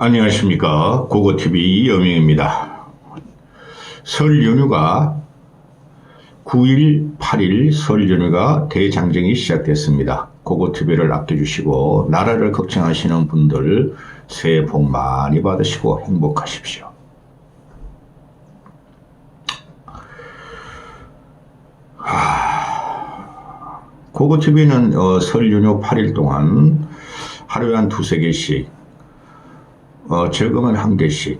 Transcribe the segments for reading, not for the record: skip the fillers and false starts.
안녕하십니까. 고고TV 이영명입니다. 설 연휴가 9일, 8일 설 연휴가 대장정이 시작됐습니다. 고고TV를 아껴주시고 나라를 걱정하시는 분들 새해 복 많이 받으시고 행복하십시오. 고고TV는 설 연휴 8일 동안 하루에 한 두세 개씩 적으면 한 개씩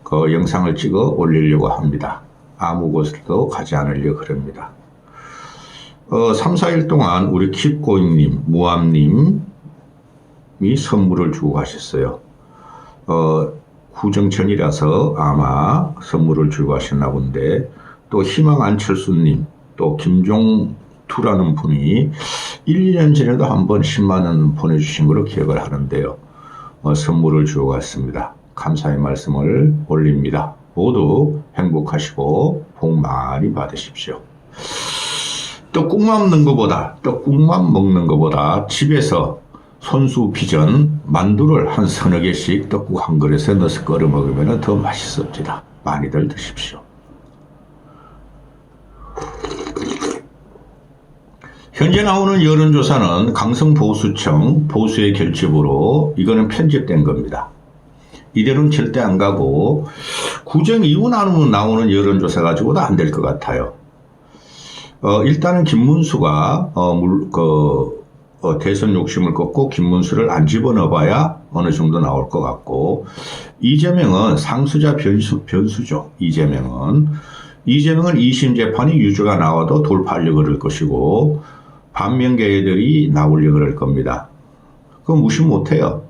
그 영상을 찍어 올리려고 합니다. 아무 곳에도 가지 않으려고 그럽니다. 3, 4일 동안 우리 킵고잉님, 무암님이 선물을 주고 가셨어요. 구정천이라서 아마 선물을 주고 가셨나 본데, 또 희망 안철수님, 또 김종투라는 분이 1, 2년 전에도 한번 10만원 보내주신 걸로 기억을 하는데요. 선물을 주고 갔습니다. 감사의 말씀을 올립니다. 모두 행복하시고 복 많이 받으십시오. 떡국만 먹는 것보다 집에서 손수 빚은 만두를 한 서너 개씩 떡국 한 그릇에 넣어서 끓여 먹으면 더 맛있습니다. 많이들 드십시오. 현재 나오는 여론조사는 강성보수청 보수의 결집으로 이거는 편집된 겁니다. 이대로는 절대 안 가고 구정 이후 나오는 여론조사 가지고도 안 될 것 같아요. 일단은 김문수가 대선 욕심을 꺾고 김문수를 안 집어넣어봐야 어느 정도 나올 것 같고, 이재명은 상수자 변수죠. 이재명은 2심 재판이 유죄가 나와도 돌파하려고 그럴 것이고 반면계들이 나오려고 그럴 겁니다. 그건 무시 못해요.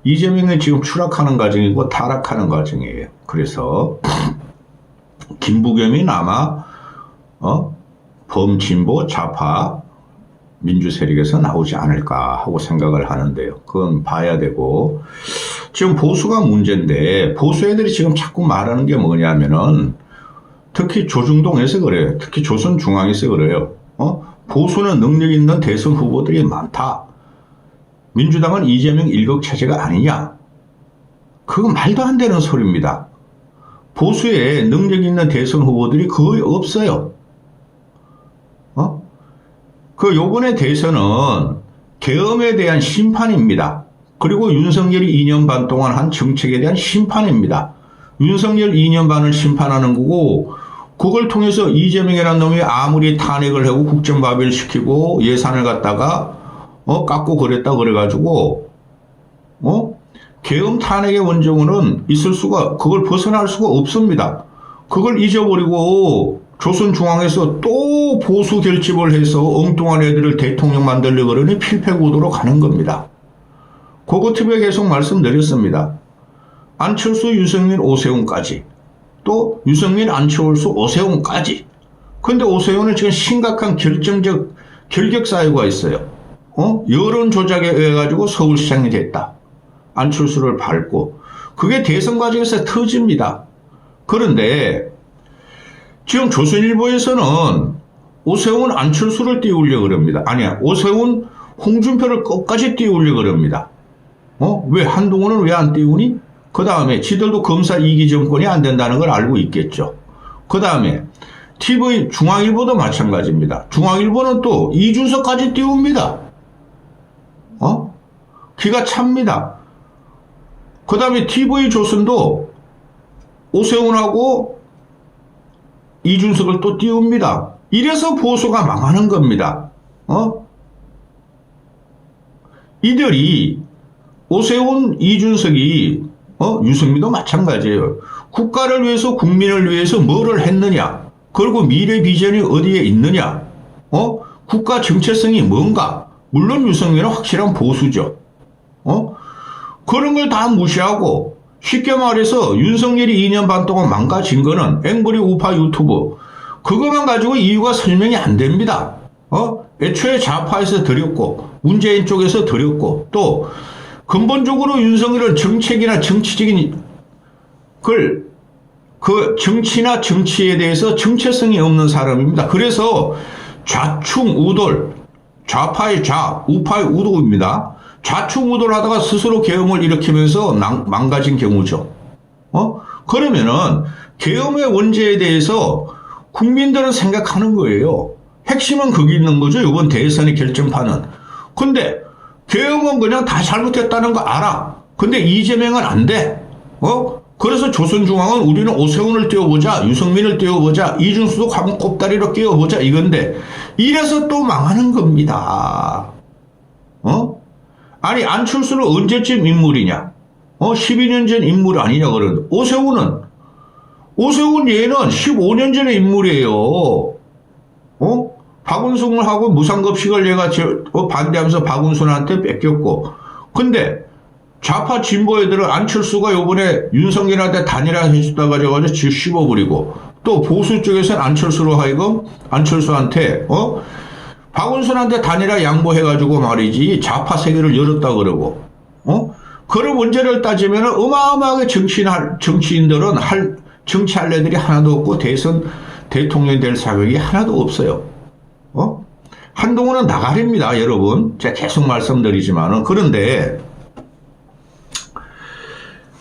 이재명은 지금 추락하는 과정이고 타락하는 과정이에요. 그래서 김부겸이 아마 범진보 좌파 민주 세력에서 나오지 않을까 하고 생각을 하는데요. 그건 봐야 되고, 지금 보수가 문제인데 보수 애들이 지금 자꾸 말하는 게 뭐냐면은 특히 조중동에서 그래요. 특히 조선중앙에서 그래요. 보수는 능력 있는 대선 후보들이 많다. 민주당은 이재명 일극체제가 아니냐. 그거 말도 안 되는 소리입니다. 보수에 능력 있는 대선 후보들이 거의 없어요. 요번에 대선은 계엄에 대한 심판입니다. 그리고 윤석열이 2년 반 동안 한 정책에 대한 심판입니다. 윤석열 2년 반을 심판하는 거고, 그걸 통해서 이재명이라는 놈이 아무리 탄핵을 하고 국정마비를 예산을 갖다가 깎고 그랬다 그래가지고 계엄 탄핵의 원정은 그걸 벗어날 수가 없습니다. 그걸 잊어버리고 조선중앙에서 또 보수 결집을 해서 엉뚱한 애들을 대통령 만들려고 그러니 필패구도로 가는 겁니다. 고고TV에 계속 말씀드렸습니다. 안철수, 유승민, 오세훈까지, 또 유승민, 안철수, 오세훈까지. 근데 오세훈은 지금 심각한 결정적 결격 사유가 있어요. 여론 조작에 의해 가지고 서울시장이 됐다. 안철수를 밟고. 그게 대선 과정에서 터집니다. 그런데 지금 조선일보에서는 오세훈, 안철수를 띄우려고 그럽니다. 아니야, 오세훈, 홍준표를 끝까지 띄우려고 그럽니다. 왜 한동훈은 왜 안 띄우니? 그 다음에 지들도 검사 2기 정권이 안 된다는 걸 알고 있겠죠. 그 다음에 TV 중앙일보도 마찬가지입니다. 중앙일보는 또 이준석까지 띄웁니다. 기가 찹니다. 그 다음에 TV조선도 오세훈하고 이준석을 또 띄웁니다. 이래서 보수가 망하는 겁니다. 이들이 오세훈, 이준석이 유승민도 마찬가지예요. 국가를 위해서, 국민을 위해서 뭐를 했느냐? 그리고 미래 비전이 어디에 있느냐? 국가 정체성이 뭔가? 물론 유승민은 확실한 보수죠. 그런 걸 다 무시하고, 쉽게 말해서 윤석열이 2년 반 동안 망가진 거는 앵벌이 우파 유튜브, 그것만 가지고 이유가 설명이 안 됩니다. 애초에 좌파에서 들였고, 문재인 쪽에서 들였고, 또 근본적으로 윤석열은 정책이나 정치적인 그 정치나 정치에 대해서 정체성이 없는 사람입니다. 그래서 좌충우돌, 좌파의 좌, 우파의 우도입니다. 좌충우돌하다가 스스로 계엄을 일으키면서 망가진 경우죠. 그러면은 계엄의 원죄에 대해서 국민들은 생각하는 거예요. 핵심은 거기 있는 거죠. 이번 대선의 결정판은. 근데 계엄은 그냥 다 잘못했다는 거 알아. 근데 이재명은 안 돼. 그래서 조선중앙은 우리는 오세훈을 띄워보자, 유승민을 띄워보자, 이준수도 꼽다리로 끼워보자 이건데 이래서 또 망하는 겁니다. 아니 안철수는 언제쯤 인물이냐? 12년 전 인물 아니냐 그러는데 오세훈 얘는 15년 전의 인물이에요. 박은순하고 무상급식을 얘가 반대하면서 박은순한테 뺏겼고 근데 좌파 진보 애들은 안철수가 요번에 윤석열한테 단일화 해줬다 가지고 씹어버리고 또 보수 쪽에서는 안철수로 하여금 안철수한테 박은순한테 단일화 양보해가지고 말이지 좌파 세계를 열었다 그러고 그런 문제를 따지면 어마어마하게 정치인들은 정치할 애들이 하나도 없고 대통령이 될 자격이 하나도 없어요. 한동훈은 나가립니다 여러분. 제가 계속 말씀드리지만은 그런데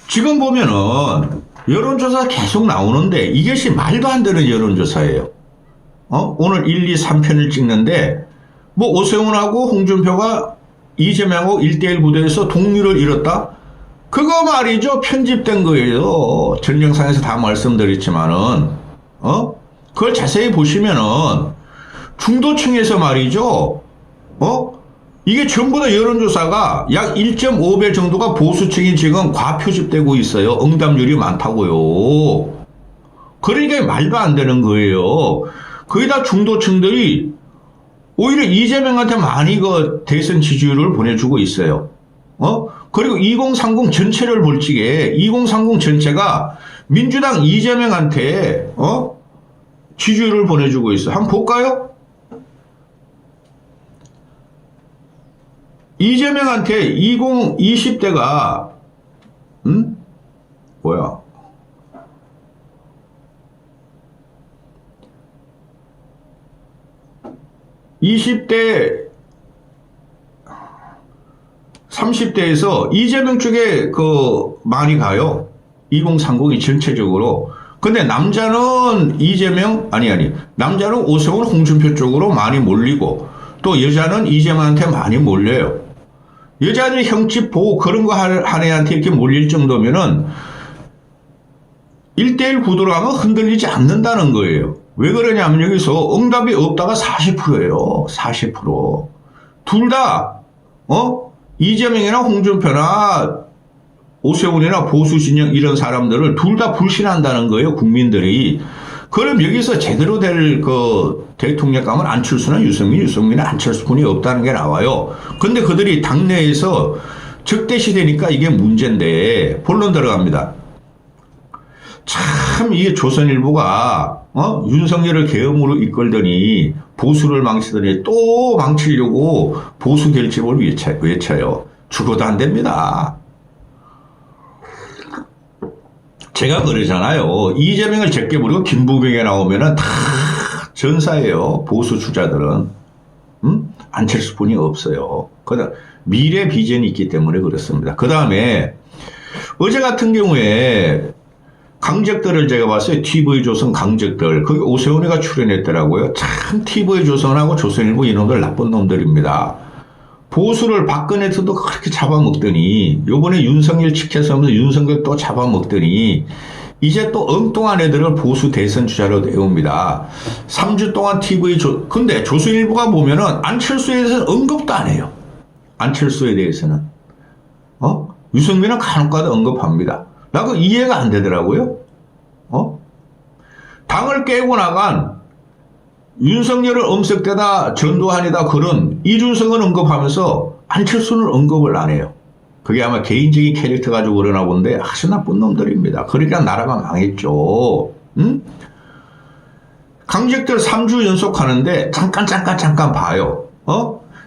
지금 보면은 여론조사 계속 나오는데 이것이 말도 안 되는 여론조사예요. 오늘 1, 2, 3편을 찍는데 뭐 오세훈하고 홍준표가 이재명하고 1대1 구도에서 동률을 잃었다? 그거 말이죠. 편집된 거예요. 전 영상에서 다 말씀드렸지만은 그걸 자세히 보시면은 중도층에서 말이죠. 이게 전부 다 여론조사가 약 1.5배 정도가 보수층이 지금 과표집되고 있어요. 응답률이 많다고요. 그러니까 말도 안 되는 거예요. 거기다 중도층들이 오히려 이재명한테 많이 대선 지지율을 보내주고 있어요. 그리고 2030 전체를 볼 적에 2030 전체가 민주당 이재명한테 지지율을 보내주고 있어요. 한번 볼까요? 이재명한테 20대가 뭐야? (20대) 30대에서 이재명 쪽에 많이 가요. 2030이 전체적으로. 근데 남자는 이재명 남자는 오세훈 홍준표 쪽으로 많이 몰리고 또 여자는 이재명한테 많이 몰려요. 여자들이 형집 보고 그런 거 한 애한테 이렇게 몰릴 정도면은 1대1 구도로 하면 흔들리지 않는다는 거예요. 왜 그러냐면 여기서 응답이 없다가 40%예요. 40%. 둘 다, 이재명이나 홍준표나 오세훈이나 보수 진영 이런 사람들을 둘 다 불신한다는 거예요. 국민들이. 그럼 여기서 제대로 될 대통령 가면 안철수나 유승민은 안철수군이 없다는 게 나와요. 근데 그들이 당내에서 적대시되니까 이게 문제인데 본론 들어갑니다. 참 이게 조선일보가 윤석열을 계엄으로 이끌더니 보수를 망치더니 또 망치려고 보수 결집을 외쳐요. 죽어도 안 됩니다. 제가 그러잖아요. 이재명을 적게 부르고 김부겸에 나오면은 다 전사예요. 보수 주자들은. 안철수뿐이 없어요. 그다음 미래 비전이 있기 때문에 그렇습니다. 그 다음에 어제 같은 경우에 강적들을 제가 봤어요. TV조선 강적들. 거기 오세훈이가 출연했더라고요. 참 TV조선하고 조선일보 이놈들 나쁜 놈들입니다. 보수를 박근혜도 그렇게 잡아먹더니 요번에 윤석열 지켜서면서 윤석열 또 잡아먹더니 이제 또 엉뚱한 애들을 보수 대선 주자로 내옵니다. 3주 동안 근데 조선일보가 보면은 안철수에 대해서는 언급도 안 해요. 안철수에 대해서는. 유승민은 간혹가다 언급합니다. 나 그거 이해가 안 되더라고요. 당을 깨고 나간 윤석열을 엄석대다 전두환이다 그런 이준석은 언급하면서 안철수는 언급을 안 해요. 그게 아마 개인적인 캐릭터 가지고 그러나 본데 아주 나쁜 놈들입니다. 그러니까 나라가 망했죠. 강적들 3주 연속하는데 잠깐 봐요.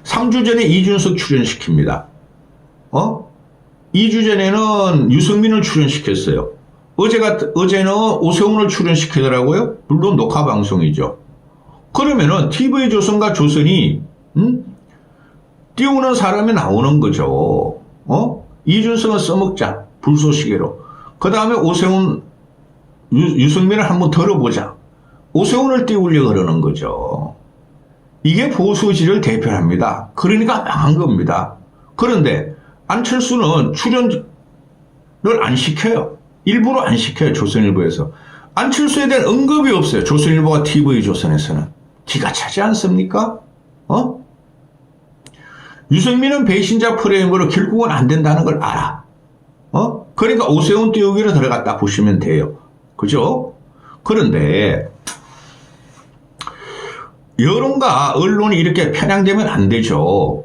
3주 전에 이준석 출연시킵니다. 2주 전에는 유승민을 출연시켰어요. 어제는 오세훈을 출연시키더라고요. 물론 녹화 방송이죠. 그러면은 TV조선과 조선이 띄우는 사람이 나오는 거죠. 이준석은 써먹자. 불쏘시개로. 그 다음에 오세훈, 유승민을 한번 들어보자. 오세훈을 띄우려고 그러는 거죠. 이게 보수지를 대표합니다. 그러니까 망한 겁니다. 그런데 안철수는 출연을 안 시켜요. 일부러 안 시켜요. 조선일보에서. 안철수에 대한 언급이 없어요. 조선일보와 TV조선에서는. 기가 차지 않습니까? 유승민은 배신자 프레임으로 결국은 안 된다는 걸 알아. 그러니까 오세훈 띄우기로 들어갔다 보시면 돼요. 그죠? 그런데 여론과 언론이 이렇게 편향되면 안 되죠.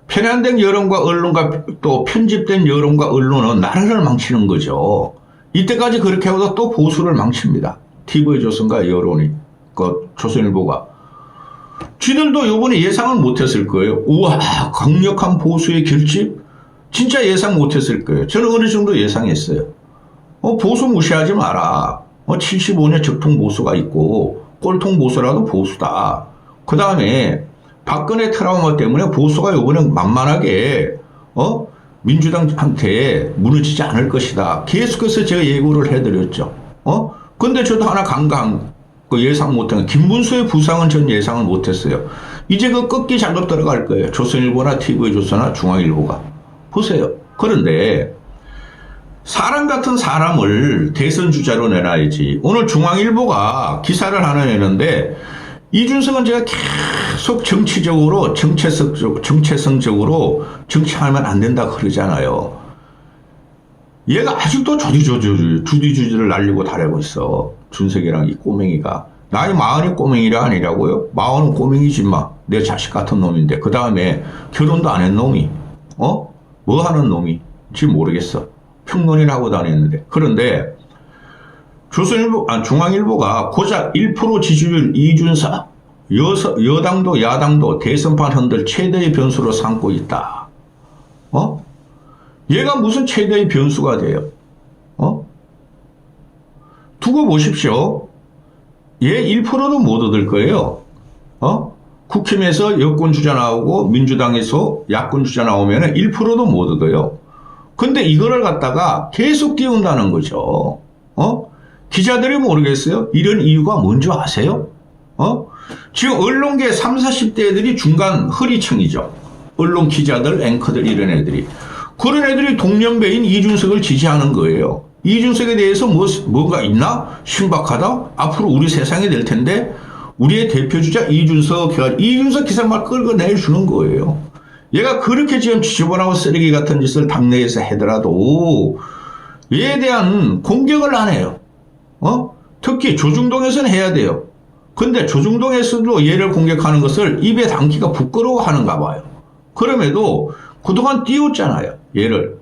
편향된 여론과 언론과 또 편집된 여론과 언론은 나라를 망치는 거죠. 이때까지 그렇게 하고도 또 보수를 망칩니다. TV조선과 여론이, 조선일보가. 쥐들도 요번에 예상을 못했을 거예요. 우와, 강력한 보수의 결집? 진짜 예상 못했을 거예요. 저는 어느 정도 예상했어요. 보수 무시하지 마라. 75년 적통 보수가 있고 꼴통 보수라도 보수다. 그 다음에 박근혜 트라우마 때문에 보수가 요번에 만만하게 민주당한테 무너지지 않을 것이다. 계속해서 제가 예고를 해드렸죠. 근데 저도 하나 강강 예상 못한 김문수의 부상은 전 예상을 못했어요. 이제 그 꺾기 작업 들어갈 거예요. 조선일보나 TV조선이나 중앙일보가. 보세요. 그런데 사람 같은 사람을 대선 주자로 내놔야지. 오늘 중앙일보가 기사를 하나 내는데 이준석은 제가 계속 정치적으로 정체성적으로 정치하면 안 된다 그러잖아요. 얘가 아직도 주디주디를 날리고 다니고 있어. 준석이랑 이 꼬맹이가. 나이 40이 꼬맹이라 아니라고요? 40은 꼬맹이지 마. 내 자식 같은 놈인데. 그 다음에 결혼도 안 한 놈이. 뭐 하는 놈이? 지금 모르겠어. 평론이나 하고 다녔는데. 그런데 중앙일보가 고작 1% 지지율 이준석. 여당도 야당도 대선판 흔들 최대의 변수로 삼고 있다. 얘가 무슨 최대의 변수가 돼요? 두고 보십시오. 얘 1%도 못 얻을 거예요. 국힘에서 여권 주자 나오고 민주당에서 야권 주자 나오면 1%도 못 얻어요. 근데 이거를 갖다가 계속 띄운다는 거죠. 기자들이 모르겠어요? 이런 이유가 뭔지 아세요? 지금 언론계 30, 40대 애들이 중간 허리층이죠. 언론 기자들, 앵커들 이런 애들이. 그런 애들이 동년배인 이준석을 지지하는 거예요. 이준석에 대해서 뭐가 있나? 신박하다? 앞으로 우리 세상이 될 텐데 우리의 대표주자 이준석 기사만 끌고 내주는 거예요. 얘가 그렇게 지금 지저분하고 쓰레기 같은 짓을 당내에서 하더라도 얘에 대한 공격을 안 해요. 특히 조중동에서는 해야 돼요. 근데 조중동에서도 얘를 공격하는 것을 입에 담기가 부끄러워하는가 봐요. 그럼에도 그동안 띄웠잖아요. 얘를.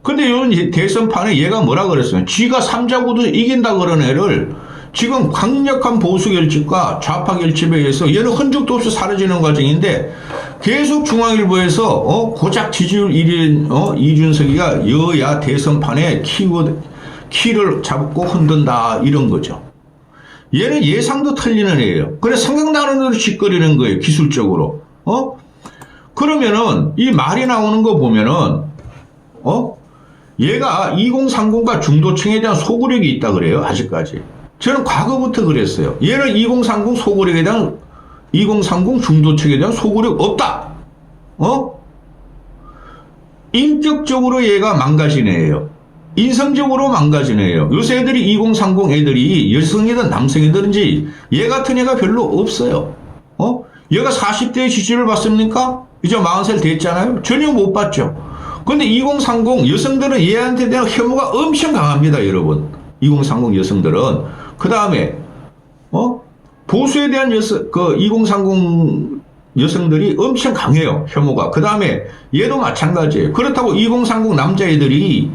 근데 요즘 대선판에 얘가 뭐라 그랬어요? 쥐가 삼자구도 이긴다 그런 애를 지금 강력한 보수 결집과 좌파 결집에 의해서 얘는 흔적도 없이 사라지는 과정인데 계속 중앙일보에서 고작 지지율 1위인 이준석이가 여야 대선판에 키를 잡고 흔든다 이런 거죠. 얘는 예상도 틀리는 애예요. 그래 생각나는 대로 짓거리는 거예요. 기술적으로. 그러면은 이 말이 나오는 거 보면은 얘가 2030과 중도층에 대한 소구력이 있다 그래요. 아직까지. 저는 과거부터 그랬어요. 얘는 2030 소구력에 대한 2030 중도층에 대한 소구력 없다. 인격적으로 얘가 망가진 애예요. 인성적으로 망가진 애예요. 요새 애들이 2030 애들이 여성이든 남성이든지 얘 같은 애가 별로 없어요. 얘가 40대의 지지를 받습니까? 이제 40살 됐잖아요. 전혀 못 받죠. 근데 2030 여성들은 얘한테 대한 혐오가 엄청 강합니다, 여러분. 2030 여성들은. 그 다음에, 보수에 대한 2030 여성들이 엄청 강해요, 혐오가. 그 다음에 얘도 마찬가지예요. 그렇다고 2030 남자애들이,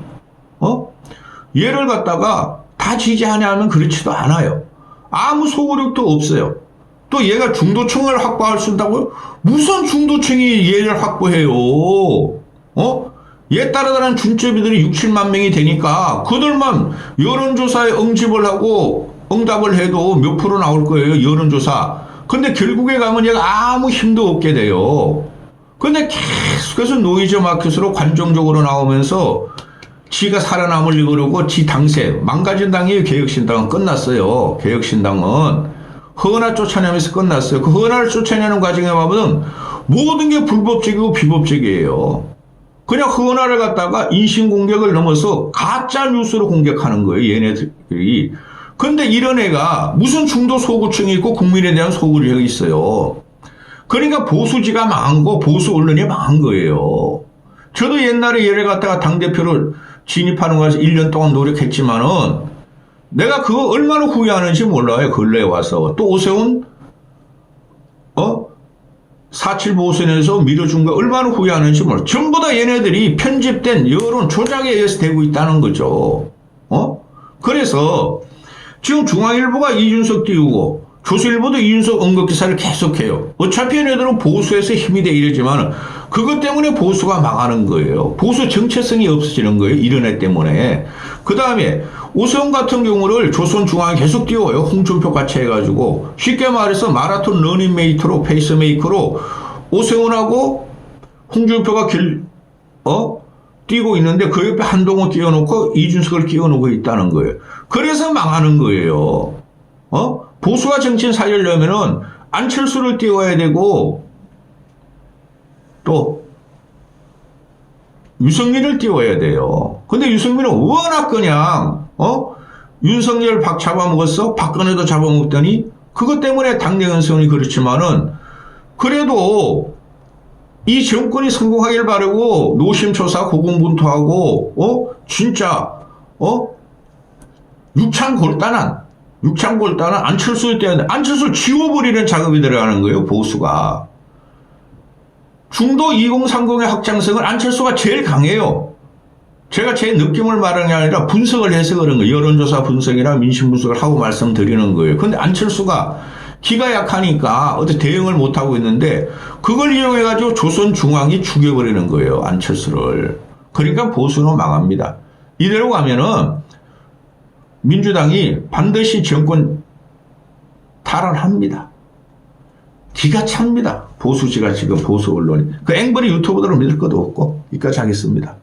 얘를 갖다가 다 지지하냐 하면 그렇지도 않아요. 아무 소구력도 없어요. 또 얘가 중도층을 확보할 수 있다고요? 무슨 중도층이 얘를 확보해요? 얘 따라다니는 준점이들이 6, 7만 명이 되니까 그들만 여론조사에 응집을 하고 응답을 해도 몇 프로 나올 거예요, 여론조사. 근데 결국에 가면 얘가 아무 힘도 없게 돼요. 근데 계속해서 노이즈 마켓으로 관정적으로 나오면서 지가 살아남으려고 그러고 지 당세 망가진 당이에요. 개혁신당은 끝났어요. 개혁신당은 허은하 쫓아내면서 끝났어요. 그 허은하를 쫓아내는 과정에 보면 모든 게 불법적이고 비법적이에요. 그냥 허은하를 갖다가 인신공격을 넘어서 가짜 뉴스로 공격하는 거예요. 얘네들이. 근데 이런 애가 무슨 중도 소구층이 있고 국민에 대한 소구력이 있어요. 그러니까 보수지가 망한 거, 보수 언론이 망한 거예요. 저도 옛날에 얘를 갖다가 당대표를 진입하는 거에서 1년 동안 노력했지만은 내가 그거 얼마나 후회하는지 몰라요. 근래에 와서. 또 오세훈, 4.7 보선에서 밀어준 거 얼마나 후회하는지 몰라요. 전부 다 얘네들이 편집된 여론 조작에 의해서 되고 있다는 거죠. 그래서 지금 중앙일보가 이준석 띄우고 조선일보도 이준석 언급 기사를 계속해요. 어차피 얘네들은 보수에서 힘이 돼 이러지만 그것 때문에 보수가 망하는 거예요. 보수 정체성이 없어지는 거예요. 이런 애 때문에. 그 다음에 오세훈 같은 경우를 조선중앙에 계속 띄워요. 홍준표 같이 해가지고. 쉽게 말해서 마라톤 러닝메이트로 페이스메이커로 오세훈하고 홍준표가 뛰고 있는데 그 옆에 한동훈 끼워놓고 이준석을 끼워놓고 있다는 거예요. 그래서 망하는 거예요. 보수가 정치인 살리려면은 안철수를 띄워야 되고 또 유승민을 띄워야 돼요. 근데 유승민은 워낙 그냥 윤석열 박 잡아먹었어. 박근혜도 잡아먹더니 그것 때문에 당내 연성이 그렇지만은 그래도 이 정권이 성공하길 바라고 노심초사 고군분투하고 진짜 육창골단한 안철수를 떼야 안철수를 지워버리는 작업이 들어가는 거예요. 보수가. 중도 2030의 확장성은 안철수가 제일 강해요. 제가 제 느낌을 말하는 게 아니라 분석을 해서 그런 거예요. 여론조사 분석이나 민심 분석을 하고 말씀드리는 거예요. 근데 안철수가 기가 약하니까 어떻게 대응을 못하고 있는데 그걸 이용해가지고 조선중앙이 죽여버리는 거예요. 안철수를. 그러니까 보수는 망합니다. 이대로 가면은 민주당이 반드시 정권 탈환합니다. 기가 찹니다. 보수지가 지금 보수 언론이. 그 앵벌이 유튜브들을 믿을 것도 없고 여기까지 하겠습니다.